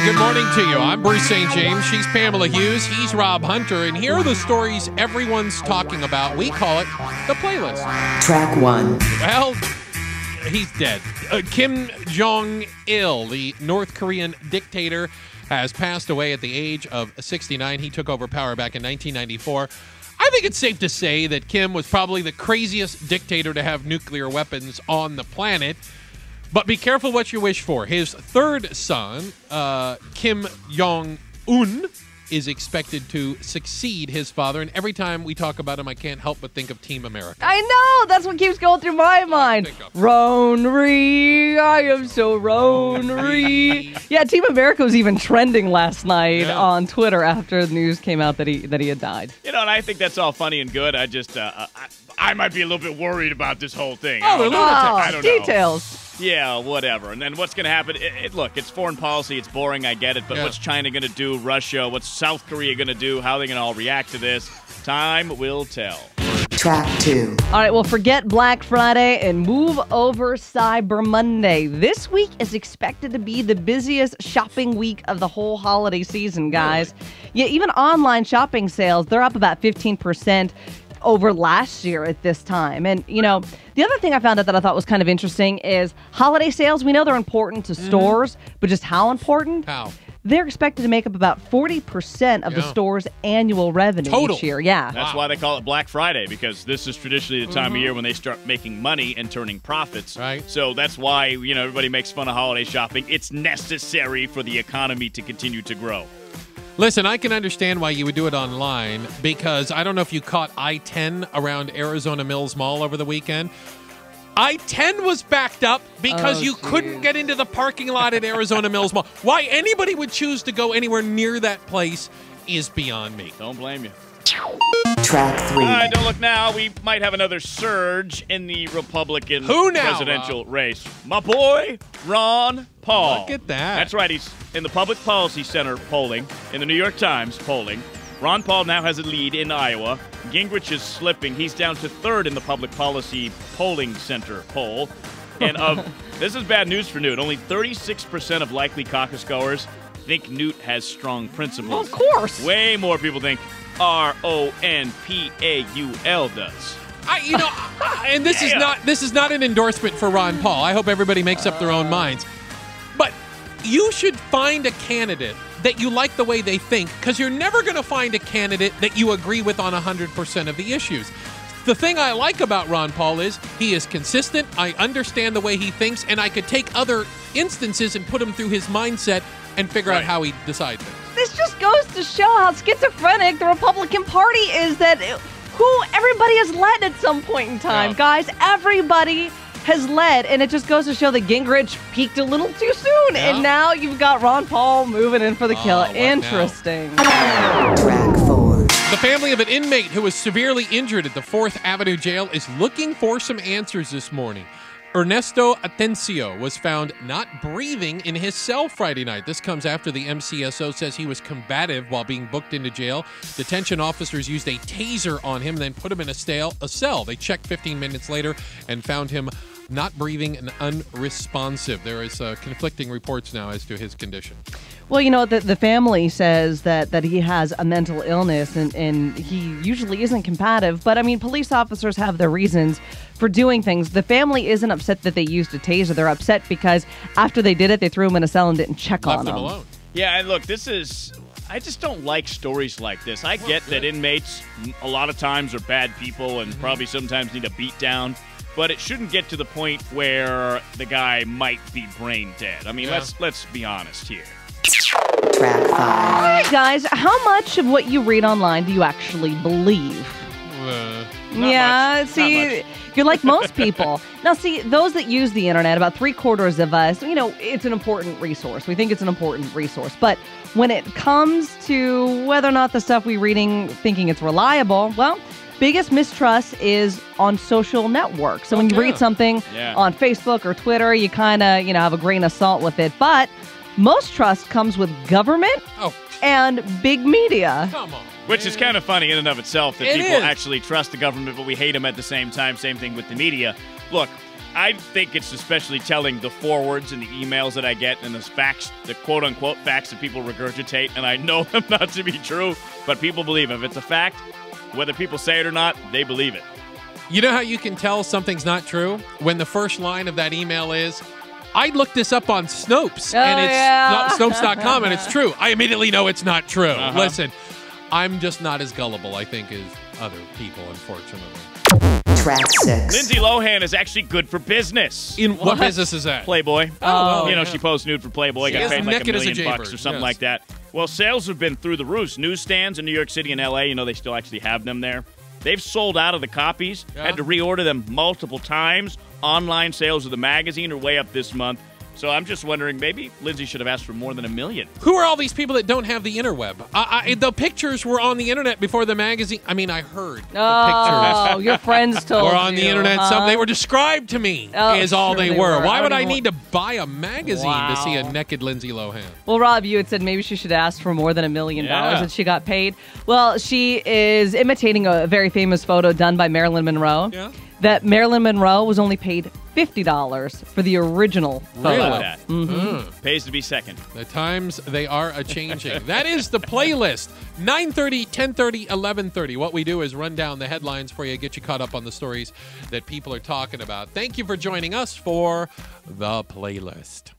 good morning to you. I'm Bruce St. James. She's Pamela Hughes. He's Rob Hunter. And here are the stories everyone's talking about. We call it the playlist. Track 1. Well, he's dead. Kim Jong Il, the North Korean dictator, has passed away at the age of 69. He took over power back in 1994. I think it's safe to say that Kim was probably the craziest dictator to have nuclear weapons on the planet. But be careful what you wish for. His third son, Kim Jong-un, is expected to succeed his father. And every time we talk about him, I can't help but think of Team America. I know! That's what keeps going through my mind. Ron-ree, I am so Ron-ree. Yeah, Team America was even trending last night on Twitter after the news came out that he had died. You know, and I think that's all funny and good. I just, I might be a little bit worried about this whole thing. Oh, they're lunatics. I don't know. Details. Yeah, whatever. And then what's going to happen? Look, it's foreign policy. It's boring. I get it. But what's China going to do? Russia? What's South Korea going to do? How are they going to all react to this? Time will tell. Track 2. All right, well, forget Black Friday and move over Cyber Monday. This week is expected to be the busiest shopping week of the whole holiday season, guys. Yeah, even online shopping sales, they're up about 15% over last year at this time. And, you know, the other thing I found out that I thought was kind of interesting is holiday sales. We know they're important to stores, but just how important? How? They're expected to make up about 40% of the store's annual revenue each year. Yeah. That's why they call it Black Friday, because this is traditionally the time of year when they start making money and turning profits. Right. So that's why, you know, everybody makes fun of holiday shopping. It's necessary for the economy to continue to grow. Listen, I can understand why you would do it online because I don't know if you caught I-10 around Arizona Mills Mall over the weekend. I-10 was backed up because you couldn't get into the parking lot at Arizona Mills Mall. Why anybody would choose to go anywhere near that place is beyond me. Don't blame you. Track 3. All right, don't look now. We might have another surge in the Republican presidential race. My boy, Ron Paul. Look at that. That's right. He's in the Public Policy Center polling, in the New York Times polling. Ron Paul now has a lead in Iowa. Gingrich is slipping. He's down to third in the Public Policy Polling Center poll. And this is bad news for Newt. Only 36% of likely caucus goers think Newt has strong principles. Well, of course. Way more people think RONPAUL does. And this is not an endorsement for Ron Paul. I hope everybody makes up their own minds. But you should find a candidate that you like the way they think, because you're never going to find a candidate that you agree with on 100% of the issues. The thing I like about Ron Paul is he is consistent. I understand the way he thinks, and I could take other instances and put him through his mindset and figure out how he decides things. This just goes to show how schizophrenic the Republican Party is, that who everybody has led at some point in time. Guys, everybody has led, and it just goes to show that Gingrich peaked a little too soon, and now you've got Ron Paul moving in for the kill. Interesting. Track 4. The family of an inmate who was severely injured at the 4th Avenue Jail is looking for some answers this morning. Ernesto Atencio was found not breathing in his cell Friday night. This comes after the MCSO says he was combative while being booked into jail. Detention officers used a taser on him, then put him in a cell. They checked 15 minutes later and found him not breathing and unresponsive. There is conflicting reports now as to his condition. Well, you know, the family says that he has a mental illness and he usually isn't combative. But, I mean, police officers have their reasons for doing things. The family isn't upset that they used a taser. They're upset because after they did it, they threw him in a cell and didn't check on him. Left him alone. Yeah, and look, I just don't like stories like this. I get that inmates a lot of times are bad people and probably sometimes need a beat down. But it shouldn't get to the point where the guy might be brain dead. I mean, let's be honest here. Track 5. All right, guys, how much of what you read online do you actually believe? Not much. See, you're like most people. Now, see, those that use the internet, about 3/4 of us, you know, it's an important resource. We think it's an important resource. But when it comes to whether or not the stuff we're reading, thinking it's reliable, well, biggest mistrust is on social networks. So when you read something on Facebook or Twitter, you kind of, have a grain of salt with it. But most trust comes with government and big media. Come on. Which is kind of funny in and of itself that people actually trust the government, but we hate them at the same time. Same thing with the media. Look, I think it's especially telling the forwards and the emails that I get and the facts, the quote-unquote facts that people regurgitate, and I know them not to be true, but people believe it. If it's a fact, whether people say it or not, they believe it. You know how you can tell something's not true? When the first line of that email is, I looked this up on Snopes, and it's Snopes.com, and it's true. I immediately know it's not true. Listen, I'm just not as gullible, I think, as other people, unfortunately. Track 6. Lindsay Lohan is actually good for business. In what business is that? Playboy. Oh, You know, she posed nude for Playboy, got paid like $1 million or something like that. Well, sales have been through the roof. Newsstands in New York City and L.A., you know, they still actually have them there. They've sold out of the copies, had to reorder them multiple times. Online sales of the magazine are way up this month. So I'm just wondering, maybe Lindsay should have asked for more than $1 million. Who are all these people that don't have the interweb? The pictures were on the internet before the magazine. I mean, I heard the pictures. Oh, your friends told you. Were on the internet. Huh? Some they were described to me is all sure they they were. were. Why I would don't I even need to buy a magazine to see a naked Lindsay Lohan? Well, Rob, you had said maybe she should ask for more than $1 million and she got paid. Well, she is imitating a very famous photo done by Marilyn Monroe. Yeah. That Marilyn Monroe was only paid $50 for the original photo. Really? That. Pays to be second. The times, they are a-changing. That is the playlist. 9:30, 10:30, 11:30. What we do is run down the headlines for you, get you caught up on the stories that people are talking about. Thank you for joining us for the playlist.